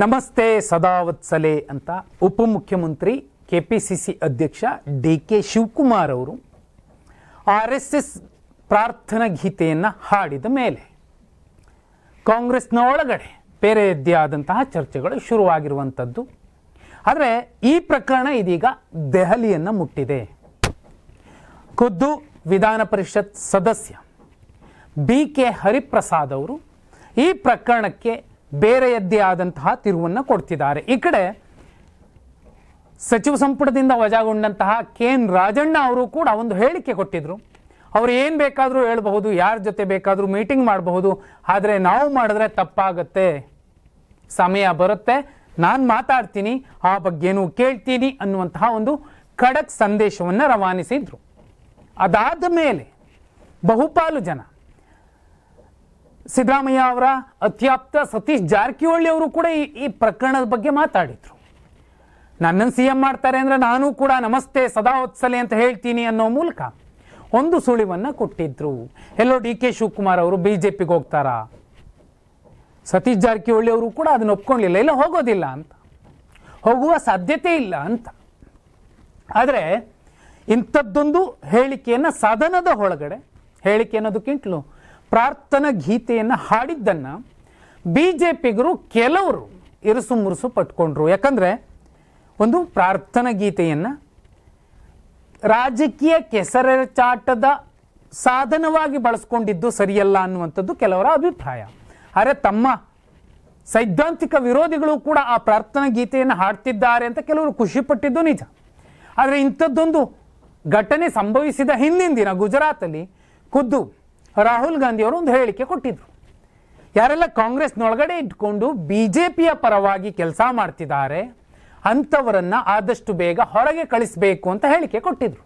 ನಮಸ್ತೆ ಸದಾವತ್ಸಲೆ ಅಂತ ಉಪಮುಖ್ಯಮಂತ್ರಿ ಕೆಪಿಸಿಸಿ ಅಧ್ಯಕ್ಷ ಡಿ.ಕೆ. ಶಿವಕುಮಾರ್ ಅವರು RSS ಪ್ರಾರ್ಥನಾ ಗೀತೆಯನ್ನು ಹಾಡಿದ ಮೇಲೆ ಕಾಂಗ್ರೆಸ್ನ ಒಳಗಡೆ ಬೇರೆಯದ್ದೇ ಆದಂತಹ ಚರ್ಚೆಗಳು ಶುರುವಾಗಿರುವಂಥದ್ದು. ಆದರೆ ಈ ಪ್ರಕರಣ ಇದೀಗ ದೆಹಲಿಯನ್ನು ಮುಟ್ಟಿದೆ. ಖುದ್ದು ವಿಧಾನ ಪರಿಷತ್ ಸದಸ್ಯ ಬಿ.ಕೆ. ಹರಿಪ್ರಸಾದ್ ಅವರು ಈ ಪ್ರಕರಣಕ್ಕೆ ಬೇರೆಯದ್ದೇ ಆದಂತಹ ತಿರುವನ್ನು ಕೊಡ್ತಿದ್ದಾರೆ. ಈ ಕಡೆ ಸಚಿವ ಸಂಪುಟದಿಂದ ವಜಾಗೊಂಡಂತಹ ಕೆ.ಎನ್. ರಾಜಣ್ಣ ಅವರು ಕೂಡ ಒಂದು ಹೇಳಿಕೆ ಕೊಟ್ಟಿದ್ರು. ಅವರು ಏನು ಬೇಕಾದರೂ ಹೇಳಬಹುದು, ಯಾರ ಜೊತೆ ಬೇಕಾದರೂ ಮೀಟಿಂಗ್ ಮಾಡಬಹುದು, ಆದರೆ ನಾವು ಮಾಡಿದ್ರೆ ತಪ್ಪಾಗತ್ತೆ, ಸಮಯ ಬರುತ್ತೆ, ನಾನು ಮಾತಾಡ್ತೀನಿ, ಆ ಬಗ್ಗೆನೂ ಕೇಳ್ತೀನಿ ಅನ್ನುವಂತಹ ಒಂದು ಖಡಕ್ ಸಂದೇಶವನ್ನು ರವಾನಿಸಿದ್ರು. ಅದಾದ ಮೇಲೆ ಬಹುಪಾಲು ಜನ ಸಿದ್ದರಾಮಯ್ಯ ಅವರ ಅತ್ಯಾಪ್ತ ಸತೀಶ್ ಜಾರಕಿಹೊಳಿ ಅವರು ಕೂಡ ಈ ಪ್ರಕರಣದ ಬಗ್ಗೆ ಮಾತಾಡಿದ್ರು. ನನ್ನನ್ನು CM ಮಾಡ್ತಾರೆ ಅಂದರೆ ನಾನು ಕೂಡ ನಮಸ್ತೆ ಸದಾವತ್ಸಲೆ ಅಂತ ಹೇಳ್ತೀನಿ ಅನ್ನೋ ಮೂಲಕ ಒಂದು ಸುಳಿವನ್ನು ಕೊಟ್ಟಿದ್ರು. ಎಲ್ಲೋ ಡಿ.ಕೆ. ಶಿವಕುಮಾರ್ ಅವರು BJPಗೆ ಹೋಗ್ತಾರಾ, ಸತೀಶ್ ಜಾರಕಿಹೊಳಿ ಅವರು ಕೂಡ ಅದನ್ನು ಒಪ್ಕೊಳ್ಳಿಲ್ಲ, ಇಲ್ಲ ಹೋಗೋದಿಲ್ಲ ಅಂತ, ಹೋಗುವ ಸಾಧ್ಯತೆ ಇಲ್ಲ ಅಂತ. ಆದರೆ ಇಂಥದ್ದೊಂದು ಹೇಳಿಕೆಯನ್ನು ಸದನದ ಒಳಗಡೆ, ಹೇಳಿಕೆ ಅನ್ನೋದಕ್ಕಿಂತಲೂ ಪ್ರಾರ್ಥನಾ ಗೀತೆಯನ್ನು ಹಾಡಿದ್ದನ್ನು BJPಗರು ಕೆಲವರು ಇರುಸು ಮುರುಸು ಪಟ್ಕೊಂಡ್ರು. ಯಾಕಂದರೆ ಒಂದು ಪ್ರಾರ್ಥನಾ ಗೀತೆಯನ್ನು ರಾಜಕೀಯ ಕೆಸರೆಚಾಟದ ಸಾಧನವಾಗಿ ಬಳಸ್ಕೊಂಡಿದ್ದು ಸರಿಯಲ್ಲ ಅನ್ನುವಂಥದ್ದು ಕೆಲವರ ಅಭಿಪ್ರಾಯ. ಆದರೆ ತಮ್ಮ ಸೈದ್ಧಾಂತಿಕ ವಿರೋಧಿಗಳು ಕೂಡ ಆ ಪ್ರಾರ್ಥನಾ ಗೀತೆಯನ್ನು ಹಾಡ್ತಿದ್ದಾರೆ ಅಂತ ಕೆಲವರು ಖುಷಿಪಟ್ಟಿದ್ದು ನಿಜ. ಆದರೆ ಇಂಥದ್ದೊಂದು ಘಟನೆ ಸಂಭವಿಸಿದ ಹಿಂದಿನ ದಿನ ಗುಜರಾತಲ್ಲಿ ಖುದ್ದು ರಾಹುಲ್ ಗಾಂಧಿ ಅವರು ಒಂದು ಹೇಳಿಕೆ ಕೊಟ್ಟಿದ್ರು. ಯಾರೆಲ್ಲ ಕಾಂಗ್ರೆಸ್ನೊಳಗಡೆ ಇಟ್ಕೊಂಡು BJPಯ ಪರವಾಗಿ ಕೆಲಸ ಮಾಡ್ತಿದ್ದಾರೆ ಅಂಥವರನ್ನು ಆದಷ್ಟು ಬೇಗ ಹೊರಗೆ ಕಳಿಸಬೇಕು ಅಂತ ಹೇಳಿಕೆ ಕೊಟ್ಟಿದ್ರು.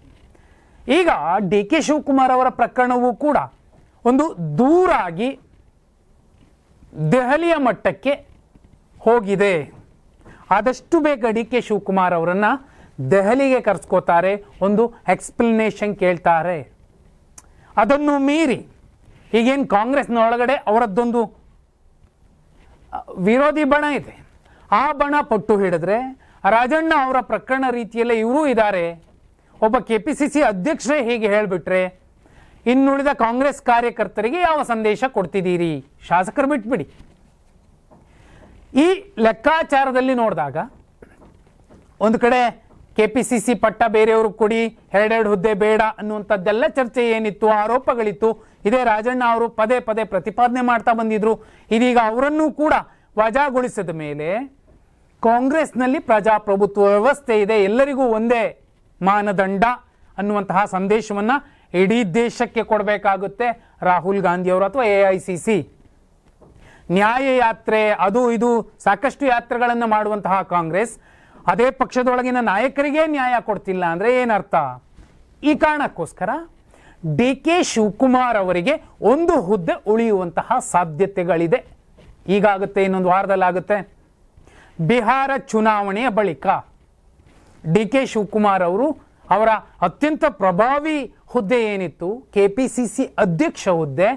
ಈಗ ಡಿ.ಕೆ. ಶಿವಕುಮಾರ್ ಅವರ ಪ್ರಕರಣವೂ ಕೂಡ ಒಂದು ದೂರಾಗಿ ದೆಹಲಿಯ ಮಟ್ಟಕ್ಕೆ ಹೋಗಿದೆ. ಆದಷ್ಟು ಬೇಗ ಡಿ.ಕೆ. ಶಿವಕುಮಾರ್ ಅವರನ್ನು ದೆಹಲಿಗೆ ಕರೆಸ್ಕೋತಾರೆ, ಒಂದು ಎಕ್ಸ್ಪ್ಲನೇಷನ್ ಕೇಳ್ತಾರೆ. ಅದನ್ನು ಮೀರಿ ಈಗೇನು ಕಾಂಗ್ರೆಸ್ನ ಒಳಗಡೆ ಅವರದ್ದೊಂದು ವಿರೋಧಿ ಬಣ ಇದೆ, ಆ ಬಣ ಪಟ್ಟು ಹಿಡಿದ್ರೆ ರಾಜಣ್ಣ ಅವರ ಪ್ರಕರಣ ರೀತಿಯಲ್ಲೇ ಇವರೂ ಇದ್ದಾರೆ, ಒಬ್ಬ KPCC ಅಧ್ಯಕ್ಷರೇ ಹೀಗೆ ಹೇಳಿಬಿಟ್ರೆ ಇನ್ನುಳಿದ ಕಾಂಗ್ರೆಸ್ ಕಾರ್ಯಕರ್ತರಿಗೆ ಯಾವ ಸಂದೇಶ ಕೊಡ್ತಿದ್ದೀರಿ? ಶಾಸಕರು ಬಿಟ್ಬಿಡಿ. ಈ ಲೆಕ್ಕಾಚಾರದಲ್ಲಿ ನೋಡಿದಾಗ ಒಂದು ಕಡೆ KPCC ಪಟ್ಟ ಬೇರೆಯವರು ಕೊಡಿ, ಎರಡೆರಡು ಹುದ್ದೆ ಬೇಡ ಅನ್ನುವಂಥದ್ದೆಲ್ಲ ಚರ್ಚೆ ಏನಿತ್ತು, ಆರೋಪಗಳಿತ್ತು, ಇದೇ ರಾಜಣ್ಣ ಅವರು ಪದೇ ಪದೇ ಪ್ರತಿಪಾದನೆ ಮಾಡ್ತಾ ಬಂದಿದ್ರು. ಇದೀಗ ಅವರನ್ನು ಕೂಡ ವಜಾಗೊಳಿಸಿದ ಮೇಲೆ ಕಾಂಗ್ರೆಸ್ನಲ್ಲಿ ಪ್ರಜಾಪ್ರಭುತ್ವ ವ್ಯವಸ್ಥೆ ಇದೆ, ಎಲ್ಲರಿಗೂ ಒಂದೇ ಮಾನದಂಡ ಅನ್ನುವಂತಹ ಸಂದೇಶವನ್ನು ಇಡೀ ದೇಶಕ್ಕೆ ಕೊಡಬೇಕಾಗುತ್ತೆ ರಾಹುಲ್ ಗಾಂಧಿ ಅವರು ಅಥವಾ AICC. ನ್ಯಾಯ ಯಾತ್ರೆ ಅದು ಇದು ಸಾಕಷ್ಟು ಯಾತ್ರೆಗಳನ್ನು ಮಾಡುವಂತಹ ಕಾಂಗ್ರೆಸ್ ಅದೇ ಪಕ್ಷದೊಳಗಿನ ನಾಯಕರಿಗೆ ನ್ಯಾಯ ಕೊಡ್ತಿಲ್ಲ ಅಂದರೆ ಏನರ್ಥ? ಈ ಕಾರಣಕ್ಕೋಸ್ಕರ ಡಿ.ಕೆ. ಶಿವಕುಮಾರ್ ಅವರಿಗೆ ಒಂದು ಹುದ್ದೆ ಉಳಿಯುವಂತಹ ಸಾಧ್ಯತೆಗಳಿದೆ. ಈಗಾಗುತ್ತೆ, ಇನ್ನೊಂದು ವಾರದಲ್ಲಾಗುತ್ತೆ. ಬಿಹಾರ ಚುನಾವಣೆಯ ಬಳಿಕ ಡಿ.ಕೆ. ಶಿವಕುಮಾರ್ ಅವರು ಅವರ ಅತ್ಯಂತ ಪ್ರಭಾವಿ ಹುದ್ದೆ ಏನಿತ್ತು KPCC ಅಧ್ಯಕ್ಷ ಹುದ್ದೆ,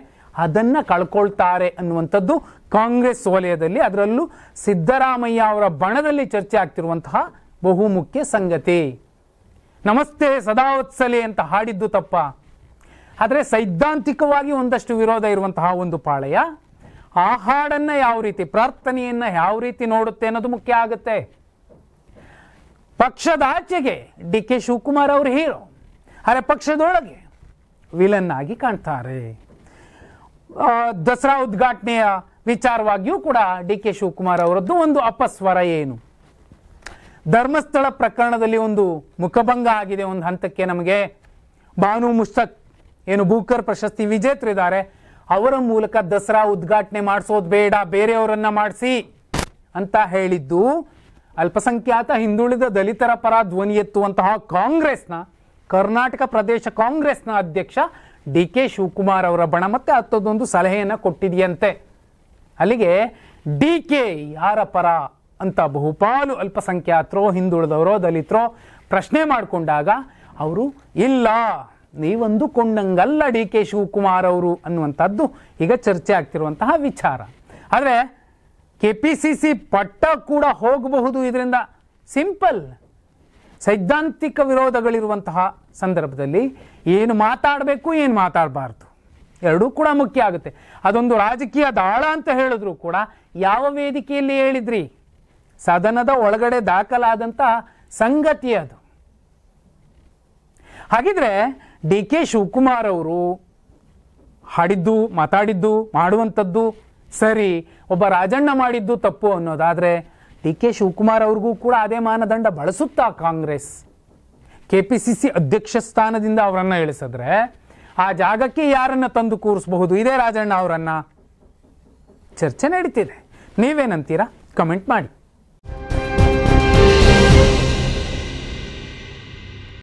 ಅದನ್ನು ಕಳ್ಕೊಳ್ತಾರೆ ಅನ್ನುವಂಥದ್ದು ಕಾಂಗ್ರೆಸ್ ವಲಯದಲ್ಲಿ, ಅದರಲ್ಲೂ ಸಿದ್ದರಾಮಯ್ಯ ಅವರ ಬಣದಲ್ಲಿ ಚರ್ಚೆ ಆಗ್ತಿರುವಂತಹ ಬಹುಮುಖ್ಯ ಸಂಗತಿ. ನಮಸ್ತೆ ಸದಾವತ್ಸಲೆ ಅಂತ ಹಾಡಿದ್ದು ತಪ್ಪ, ಆದರೆ ಸೈದ್ಧಾಂತಿಕವಾಗಿ ಒಂದಷ್ಟು ವಿರೋಧ ಇರುವಂತಹ ಒಂದು ಪಾಳೆಯ ಆ ಹಾಡನ್ನು ಯಾವ ರೀತಿ, ಪ್ರಾರ್ಥನೆಯನ್ನು ಯಾವ ರೀತಿ ನೋಡುತ್ತೆ ಅನ್ನೋದು ಮುಖ್ಯ ಆಗುತ್ತೆ. ಪಕ್ಷದ ಆಚೆಗೆ ಡಿ.ಕೆ. ಶಿವಕುಮಾರ್ ಅವರು ಹೀರೋ, ಆದರೆ ಪಕ್ಷದೊಳಗೆ ವಿಲನ್ ಆಗಿ ಕಾಣ್ತಾರೆ. ದಸರಾ ಉದ್ಘಾಟನೆಯ ವಿಚಾರವಾಗಿಯೂ ಕೂಡ ಡಿ.ಕೆ. ಶಿವಕುಮಾರ್ ಅವರದ್ದು ಒಂದು ಅಪಸ್ವರ ಏನು? ಧರ್ಮಸ್ಥಳ ಪ್ರಕರಣದಲ್ಲಿ ಒಂದು ಮುಖಭಂಗ ಆಗಿದೆ ಒಂದು ಹಂತಕ್ಕೆ. ನಮಗೆ ಬಾನು ಮುಸ್ತಕ್ ಏನು ಬೂಕರ್ ಪ್ರಶಸ್ತಿ ವಿಜೇತರಿದ್ದಾರೆ, ಅವರ ಮೂಲಕ ದಸರಾ ಉದ್ಘಾಟನೆ ಮಾಡಿಸೋದು ಬೇಡ, ಬೇರೆಯವರನ್ನ ಮಾಡಿಸಿ ಅಂತ ಹೇಳಿದ್ದು ಅಲ್ಪಸಂಖ್ಯಾತ ಹಿಂದುಳಿದ ದಲಿತರ ಪರ ಧ್ವನಿ ಎತ್ತುವಂತಹ ಕಾಂಗ್ರೆಸ್ನ ಕರ್ನಾಟಕ ಪ್ರದೇಶ ಕಾಂಗ್ರೆಸ್ನ ಅಧ್ಯಕ್ಷ ಡಿ.ಕೆ. ಶಿವಕುಮಾರ್ ಅವರ ಬಣ ಮತ್ತೆ ಹತ್ತದೊಂದು ಸಲಹೆಯನ್ನು ಕೊಟ್ಟಿದೆಯಂತೆ. ಅಲ್ಲಿಗೆ ಡಿ.ಕೆ. ಯಾರ ಪರ ಅಂತ ಬಹುಪಾಲು ಅಲ್ಪಸಂಖ್ಯಾತರೋ ಹಿಂದುಳಿದವರೋ ದಲಿತರೋ ಪ್ರಶ್ನೆ ಮಾಡಿಕೊಂಡಾಗ ಅವರು ಇಲ್ಲ, ನೀವಂದುಕೊಂಡಂಗಲ್ಲ ಡಿ.ಕೆ. ಶಿವಕುಮಾರ್ ಅವರು ಅನ್ನುವಂಥದ್ದು ಈಗ ಚರ್ಚೆ ಆಗ್ತಿರುವಂತಹ ವಿಚಾರ. ಆದರೆ KPCC ಪಟ್ಟ ಕೂಡ ಹೋಗಬಹುದು. ಇದರಿಂದ ಸಿಂಪಲ್. ಸೈದ್ಧಾಂತಿಕ ವಿರೋಧಗಳಿರುವಂತಹ ಸಂದರ್ಭದಲ್ಲಿ ಏನು ಮಾತಾಡಬೇಕು, ಏನು ಮಾತಾಡಬಾರ್ದು ಎರಡೂ ಕೂಡ ಮುಖ್ಯ ಆಗುತ್ತೆ. ಅದೊಂದು ರಾಜಕೀಯ ದಾಳ ಅಂತ ಹೇಳಿದ್ರು ಕೂಡ ಯಾವ ವೇದಿಕೆಯಲ್ಲಿ ಹೇಳಿದ್ರಿ? ಸದನದ ಒಳಗಡೆ ದಾಖಲಾದಂಥ ಸಂಗತಿ ಅದು. ಹಾಗಿದ್ರೆ DK ಶಿವಕುಮಾರ್ ಅವರು ಹಾಡಿದ್ದು, ಮಾತಾಡಿದ್ದು, ಮಾಡುವಂಥದ್ದು ಸರಿ, ಒಬ್ಬ ರಾಜಣ್ಣ ಮಾಡಿದ್ದು ತಪ್ಪು ಅನ್ನೋದಾದರೆ DK ಶಿವಕುಮಾರ್ ಅವ್ರಿಗೂ ಕೂಡ ಅದೇ ಮಾನದಂಡ ಬಳಸುತ್ತಾ ಕಾಂಗ್ರೆಸ್? KPCC ಅಧ್ಯಕ್ಷ ಸ್ಥಾನದಿಂದ ಅವರನ್ನು ಇಳಿಸಿದ್ರೆ ಆ ಜಾಗಕ್ಕೆ ಯಾರನ್ನ ತಂದು ಕೂರಿಸಬಹುದು? ಇದೇ ರಾಜಣ್ಣ ಅವರನ್ನ. ಚರ್ಚೆ ನಡೀತಿದೆ. ನೀವೇನಂತೀರಾ? ಕಮೆಂಟ್ ಮಾಡಿ.